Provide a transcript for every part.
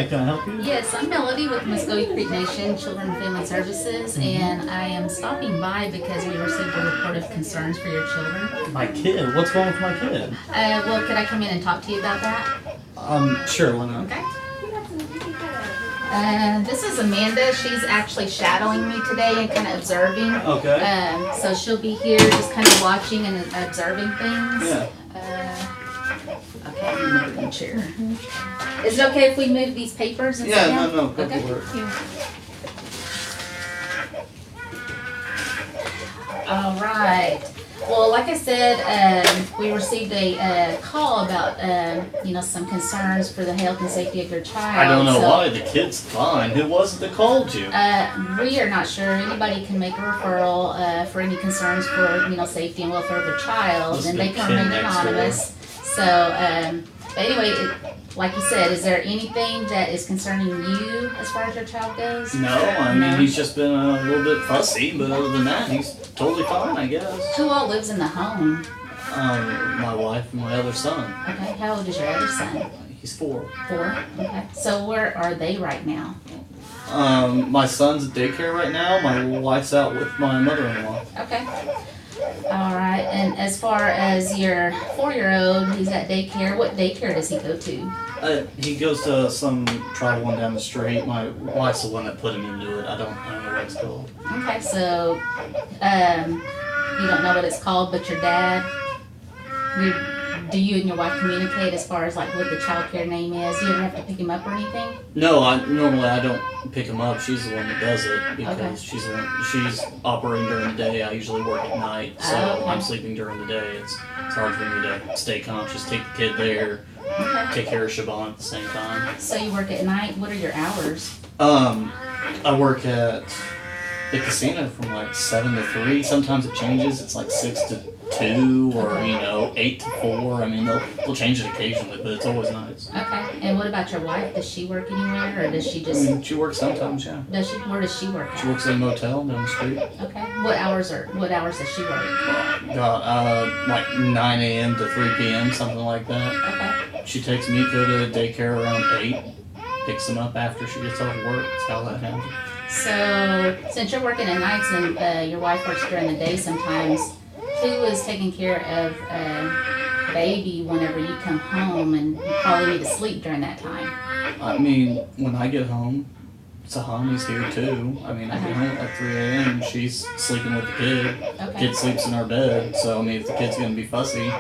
Hi, can I help you? Yes, I'm Melody with Muscogee Creek Nation Children and Family Services, and I am stopping by because we received a report of concerns for your children. My kid? What's wrong with my kid? Well, could I come in and talk to you about that? Sure, why not? Okay. This is Amanda. She's actually shadowing me today and kind of observing. Okay. So she'll be here just kind of watching and observing things. Yeah. Okay, I'm gonna move in the chair. Is it okay if we move these papers and sit down? No, Okay. All right. Well, like I said, we received a call about some concerns for the health and safety of your child. I don't know why. The kid's fine. Who was it that called you? We are not sure. Anybody can make a referral for any concerns for safety and welfare of their child, and they can remain anonymous. So, but anyway, like you said, is there anything that is concerning you as far as your child goes? No, I mean, he's just been a little bit fussy, but other than that, he's totally fine, I guess. Who all lives in the home? My wife and my other son. Okay, how old is your other son? He's 4. 4? Okay. So where are they right now? My son's at daycare right now. My wife's out with my mother-in-law. Okay. All right. And as far as your 4-year-old, he's at daycare. What daycare does he go to? He goes to some tribal one down the street. My wife's the one that put him into it. I don't know what it's called. Okay. So, you don't know what it's called, but your dad, do you and your wife communicate as far as like what the child care name is? Do you ever have to pick him up or anything? No, normally I don't pick him up. She's the one that does it because she's operating during the day. I usually work at night, so I'm sleeping during the day. It's hard for me to stay conscious, take the kid there, take care of Siobhan at the same time. So you work at night. What are your hours? I work at the casino from like 7 to 3. Sometimes it changes. It's like 6 to 2 or 8 to 4. I mean, they'll change it occasionally, but it's always nice. Okay. And what about your wife? Does she work anywhere, or does she just? She works sometimes, yeah. Does she? Where does she work at? She works at a motel down the street. Okay. What hours does she work? Like 9 a.m. to 3 p.m., something like that. Okay. She takes Miko to daycare around 8, picks him up after she gets off work. That's how that happens. So, since you're working at nights and your wife works during the day sometimes, who is taking care of baby whenever you come home and you probably need to sleep during that time? I mean, when I get home, Sahani's here too. I mean, I get home at 3 a.m. She's sleeping with the kid. Okay. Kid sleeps in our bed. So, I mean, if the kid's going to be fussy,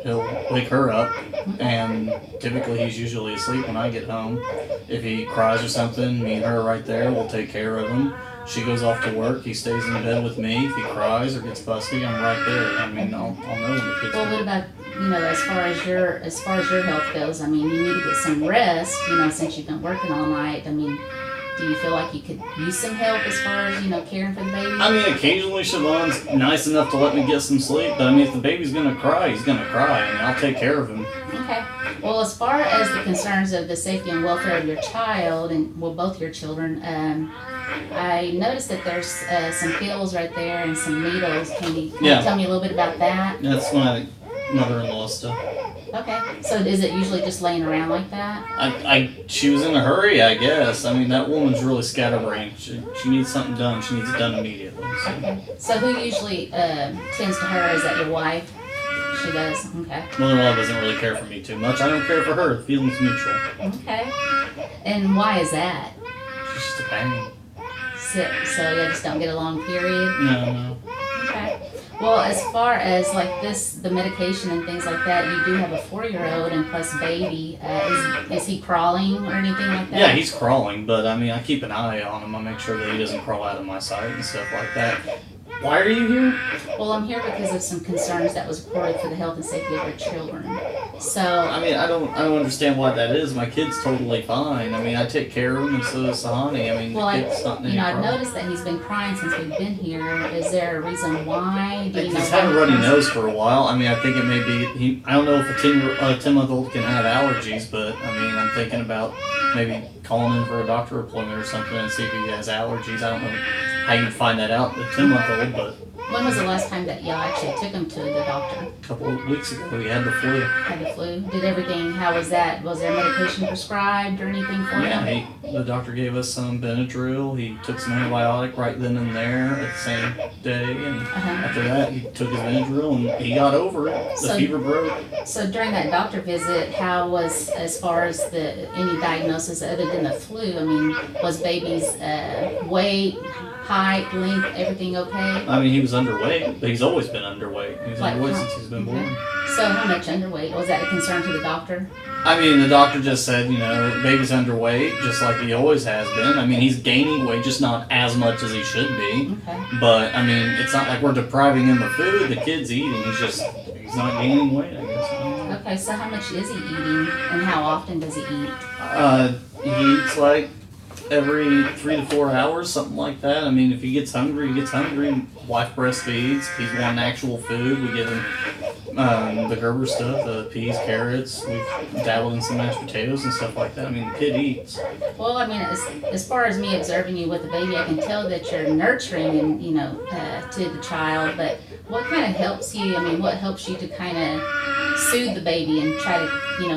he'll wake her up. And typically he's usually asleep when I get home. If he cries or something, me and her right there, we'll take care of him. She goes off to work. He stays in bed with me. If he cries or gets fussy, I'm right there. I mean, I'll know when the kid's Well, what about as far as your health goes? I mean, you need to get some rest. Since you've been working all night. I mean, do you feel like you could use some help as far as caring for the baby? I mean, occasionally Siobhan's nice enough to let me get some sleep. But I mean, if the baby's gonna cry, he's gonna cry. I mean, I'll take care of him. Okay. Well, as far as the concerns of the safety and welfare of your child, and both your children, I noticed that there's some pills right there and some needles. Can you tell me a little bit about that? That's my mother-in-law stuff. Okay. So is it usually just laying around like that? She was in a hurry, I guess. I mean, that woman's really scatterbrained. She needs something done. She needs it done immediately. So. Okay. So who usually tends to her? Is that your wife? She does? Okay. Mother-in-law doesn't really care for me too much. I don't care for her. The feeling's mutual. Okay. And why is that? She's just a pain. So you just don't get along, period? No. Okay. Well, as far as like the medication and things like that, you do have a 4-year-old and plus baby. Is he crawling or anything like that? Yeah, he's crawling, but I mean, I keep an eye on him. I make sure that he doesn't crawl out of my sight and stuff like that. Why are you here? Well, I'm here because of some concerns that was reported for the health and safety of your children. So I mean, I don't understand why that is. My kid's totally fine. I mean, I take care of him, and so does Sahani. I mean, the kid's not any I've problem. noticed that he's been crying since we've been here. Is there a reason why? He's had a runny nose for a while. I mean, I think it may be. I don't know if a 10-month-old can have allergies, but I mean, I'm thinking about maybe calling in for a doctor appointment or something and see if he has allergies. I don't know how you'd find that out, the 10-month-old, but When was the last time that y'all actually took him to the doctor? A couple of weeks ago, we had the flu. Had the flu? Did everything, how was that? Was there medication prescribed or anything for him? Yeah, the doctor gave us some Benadryl. He took some antibiotic right then and there at the same day. And after that, he took his Benadryl and he got over it. The fever broke. So during that doctor visit, how was, as far as any diagnosis other than the flu? I mean, was baby's weight, height, length, everything okay? I mean, he was underweight, but he's always been underweight. He's underweight since he's been born. So how much underweight? Was that a concern to the doctor? I mean, the doctor just said, baby's underweight, just like he always has been. I mean, he's gaining weight, just not as much as he should be. Okay. But, I mean, it's not like we're depriving him of food. The kid's eating. He's not gaining weight, I guess. Okay, so how much is he eating, and how often does he eat? He eats like every 3 to 4 hours, something like that. I mean, if he gets hungry, he gets hungry. Wife breastfeeds. If he's wanting actual food, we give him the Gerber stuff, the peas, carrots. We've dabbled in some mashed potatoes and stuff like that. I mean, the kid eats. Well, I mean, as far as me observing you with the baby, I can tell that you're nurturing and, to the child, but what kind of helps you? I mean, what helps you to kind of soothe the baby and try to,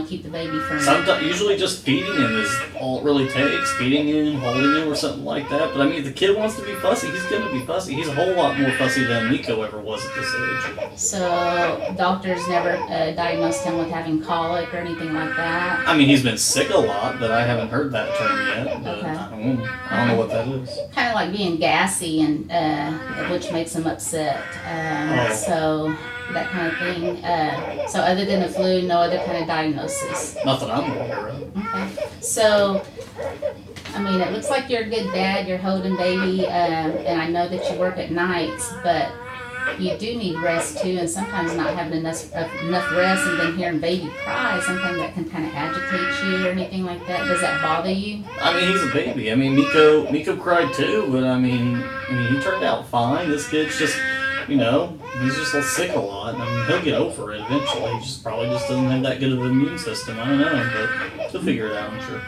keep the baby from... Sometimes, usually just feeding him is all it really takes. Feeding him, holding him, or something like that. But I mean, if the kid wants to be fussy, he's going to be fussy. He's a whole lot more fussy than Nico ever was at this age. So, doctors never diagnosed him with having colic or anything like that? I mean, he's been sick a lot, but I haven't heard that term yet. But I don't know what that is. Kind of like being gassy, and which makes him upset. So... that kind of thing. So other than the flu, no other kind of diagnosis? Nothing I'm aware of. Okay. So, I mean, it looks like you're a good dad. You're holding baby, and I know that you work at nights, but you do need rest too, and sometimes not having enough rest and then hearing baby cry is something that can kind of agitate you or anything like that. Does that bother you? I mean, he's a baby. I mean, Nico cried too, but I mean, he turned out fine. This kid's just... he's just sick a lot. I mean, he'll get over it eventually. He probably doesn't have that good of an immune system. I don't know, but he'll figure it out, I'm sure.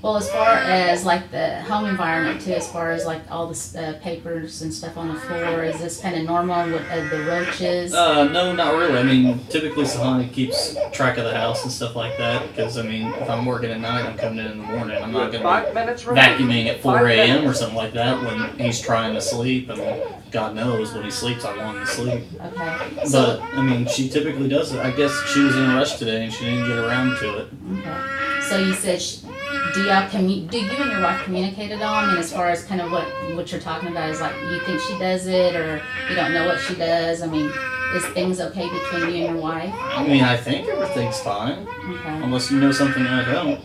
Well, as far as like the home environment too, as far as like all the papers and stuff on the floor, is this kind of normal with the roaches? No, not really. I mean, typically Sahani keeps track of the house and stuff like that because, I mean, if I'm working at night, I'm coming in the morning. I'm not going to be vacuuming at 4 a.m. or something like that when he's trying to sleep. I mean, God knows when he sleeps, I want him to sleep. Okay. But, I mean, she typically does it. I guess she was in a rush today and she didn't get around to it. Okay. So you said... do you and your wife communicate at all? I mean, as far as kind of what you're talking about is like, you think she does it or you don't know what she does? I mean, is things okay between you and your wife? I mean, I think everything's fine. Okay. Unless you know something I don't.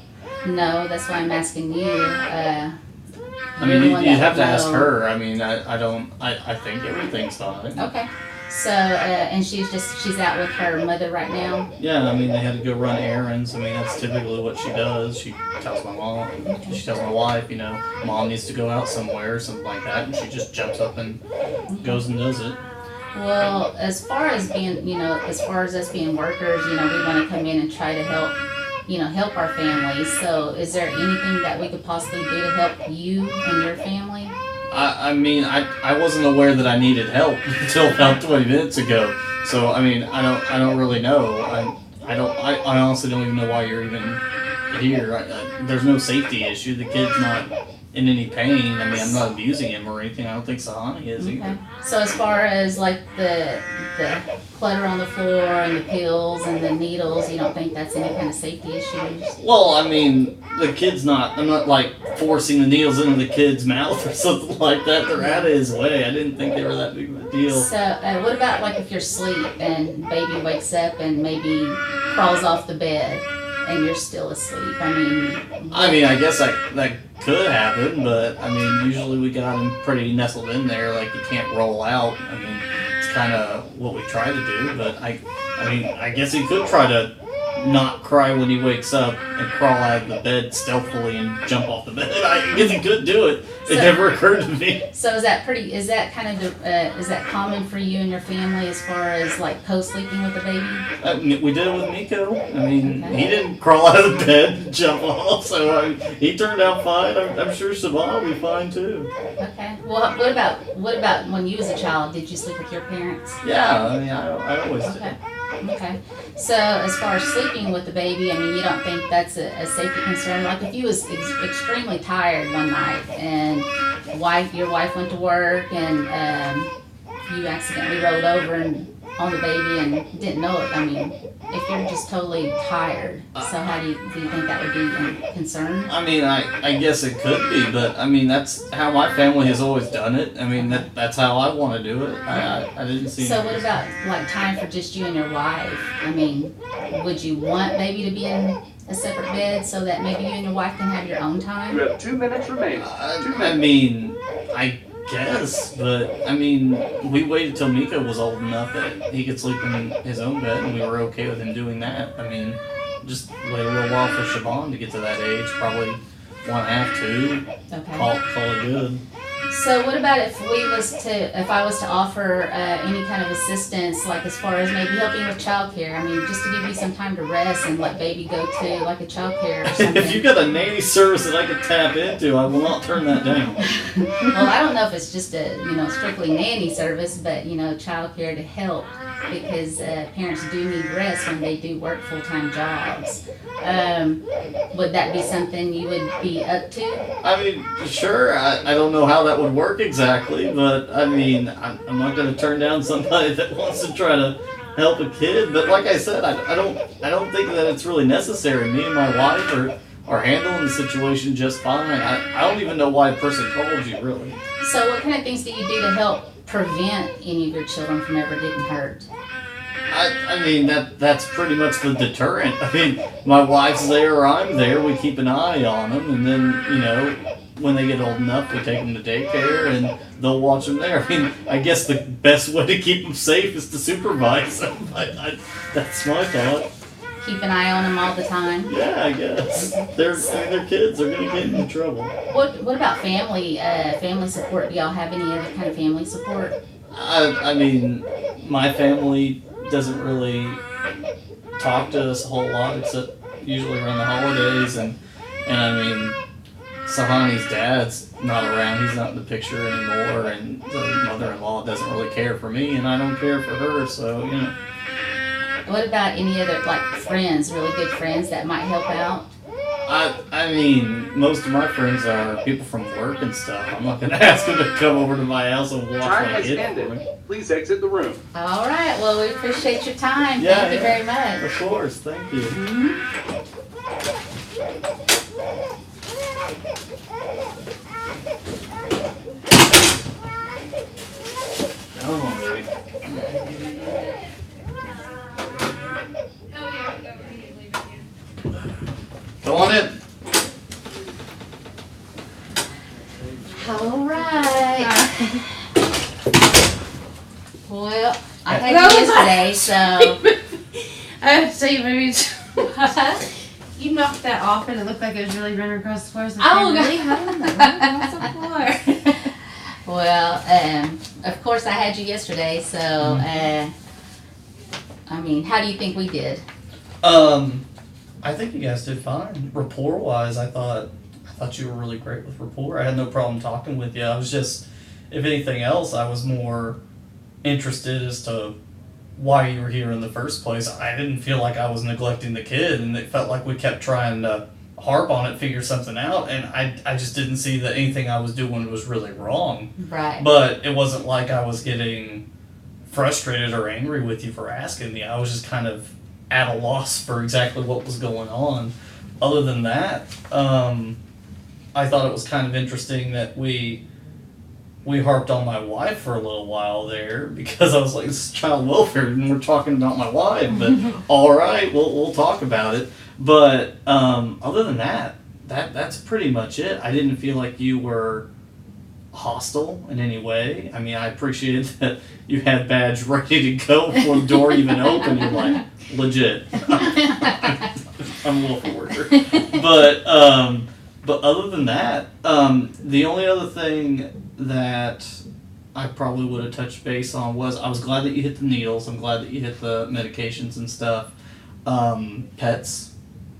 No, that's why I'm asking you. I mean, you have to ask her. I mean, I think everything's fine. Okay. So, and she's out with her mother right now? Yeah, I mean, they had to go run errands. I mean, that's typically what she does. She tells my mom, she tells my wife, Mom needs to go out somewhere or something like that, and she just jumps up and goes and does it. Well, as far as being, as far as us being workers, we want to come in and try to help our families. So is there anything that we could possibly do to help you and your family? I mean, I wasn't aware that I needed help until about 20 minutes ago. So, I mean, I don't really know. I honestly don't even know why you're even here. There's no safety issue. The kid's not in any pain. I mean, I'm not abusing him or anything. I don't think Sahani is either. So as far as like the clutter on the floor and the pills and the needles, you don't think that's any kind of safety issues? Well, I mean, I'm not like forcing the needles into the kid's mouth or something like that. They're out of his way. I didn't think they were that big of a deal. So what about like if you're asleep and baby wakes up and maybe crawls off the bed and you're still asleep? I mean, I guess that could happen, but I mean, usually we got him pretty nestled in there, like he can't roll out. I mean, it's kind of what we try to do, but I guess he could try to not cry when he wakes up and crawl out of the bed stealthily and jump off the bed. I guess he could do it. It never occurred to me. So is that kind of is that common for you and your family as far as like co-sleeping with the baby? We did it with Miko. I mean, he didn't crawl out of the bed and jump off, so he turned out fine. I'm sure Siobhan will be fine too. Okay. Well, what about when you was a child? Did you sleep with your parents? Yeah, I mean, I always did. Okay. So as far as sleeping with the baby, I mean, you don't think that's a safety concern? Like if you was extremely tired one night and your wife went to work and you accidentally rolled over and on the baby and didn't know it. I mean, if you're just totally tired, so how do you think that would be a concern? I mean, I guess it could be, but I mean, that's how my family has always done it. I mean, that's how I want to do it. I didn't see. So what about like time for just you and your wife? I mean, would you want baby to be in a separate bed so that maybe you and your wife can have your own time? You have 2 minutes remaining. I mean, I guess, but I mean, we waited till Miko was old enough that he could sleep in his own bed, and we were okay with him doing that. I mean, just wait a little while for Siobhan to get to that age, probably 1.5, 2. Okay. Call it good. So what about if I was to offer any kind of assistance, like as far as maybe helping with childcare? I mean, just to give you some time to rest and let baby go to like a childcare or something. If you got a nanny service that I could tap into, I will not turn that down. Well, I don't know if it's just a strictly nanny service, but childcare to help because parents do need rest when they do work full-time jobs. Would that be something you would be up to? I mean, sure. I don't know how that would work exactly, but I mean, I'm not going to turn down somebody that wants to try to help a kid. But like I said, I don't think that it's really necessary. Me and my wife are handling the situation just fine. I don't even know why a person called you, really. So what kind of things do you do to help prevent any of your children from ever getting hurt? I mean, that's pretty much the deterrent. I mean, my wife's there or I'm there. We keep an eye on them, and then, when they get old enough, we take them to daycare, and they'll watch them there. I mean, I guess the best way to keep them safe is to supervise them. That's my thought. Keep an eye on them all the time? Yeah, I guess. They're kids. They're going to get into trouble. What about family support? Do y'all have any other kind of family support? I mean, my family doesn't really talk to us a whole lot, except usually around the holidays, and I mean, Sahani's dad's not around. He's not in the picture anymore, and the mother-in-law doesn't really care for me, and I don't care for her, so, What about any other, like, friends, really good friends that might help out? I mean, most of my friends are people from work and stuff. I'm not going to ask them to come over to my house and watch my kid for me. Please exit the room. All right. Well, we appreciate your time. Yeah, Thank you very much. Of course. Thank you. Come on, baby. Go on in. All right. Well, I had you yesterday, so. I have to tell you, maybe you knocked that off and it looked like it was really running across the floor. So Oh, really happened across the floor. Well, of course I had you yesterday, so, I mean, how do you think we did? I think you guys did fine. Rapport-wise, I thought you were really great with rapport. I had no problem talking with you. I was just, if anything else, I was more interested as to why you were here in the first place. I didn't feel like I was neglecting the kid, and it felt like we kept trying to harp on it, figure something out, and I just didn't see that anything I was doing was really wrong. Right. But it wasn't like I was getting frustrated or angry with you for asking me. I was just kind of at a loss for exactly what was going on. Other than that, I thought it was kind of interesting that we harped on my wife for a little while there, because I was like, this is child welfare and we're talking about my wife, but all right, we'll talk about it. But other than that's pretty much it. I didn't feel like you were hostile in any way. I mean, I appreciated that you had badge ready to go before the door even opened. You're like, legit. I'm a wolf worker. But other than that, the only other thing that I probably would have touched base on was I was glad that you hit the needles. I'm glad that you hit the medications and stuff.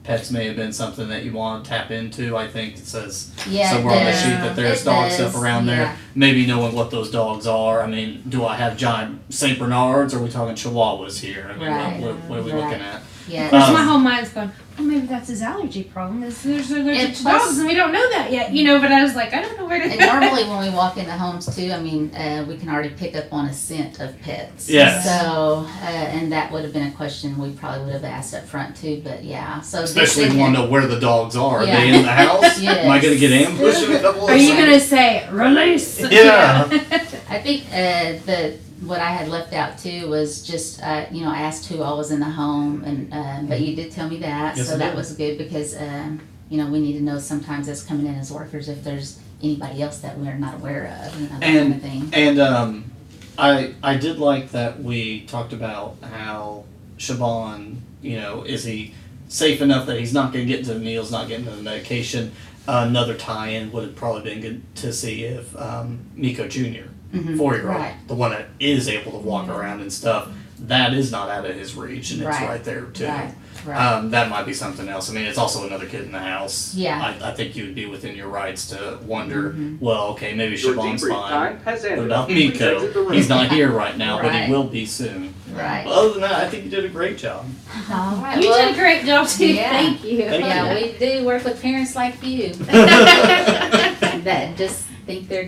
Pets may have been something that you want to tap into. I think it says somewhere on the sheet that there's dog stuff around there. Maybe knowing what those dogs are. I mean, do I have giant Saint Bernards or are we talking Chihuahuas here? I mean, what are we looking at? Yeah. Of course, my whole mind's going, well, maybe that's his allergy problem. There's allergic to dogs, and we don't know that yet, But I was like, I don't know where to. And normally, when we walk into homes too, I mean, we can already pick up on a scent of pets. Yes. So, and that would have been a question we probably would have asked up front too. But yeah, so especially if you want to know where the dogs are. Yeah. Are they in the house? Yes. Am I going to get ambushed in a couple of Are you going to say, release? Yeah. I think what I had left out too was just I asked who all was in the home, and but you did tell me that, yes, so that was good because we need to know sometimes as coming in as workers if there's anybody else that we're not aware of, that kind of thing. And I did like that we talked about how Shaban, is he safe enough that he's not going to get into the meals, not getting into the medication. Another tie-in would have probably been good to see if Miko Jr., 4-year-old, right. the one that is able to walk around and stuff, that is not out of his reach, and it's right there too. Right. That might be something else. I mean, it's also another kid in the house. Yeah. I think you would be within your rights to wonder, well, okay, maybe Shaban's Your debrief fine. time has What ended. about Please exit the Miko? room. He's not here right now, but Right. he will be soon. Right. But other than that, I think you did a great job. All right. You well, did a great job too. Yeah. Thank you. Thank yeah, we do work with parents like you that just think they're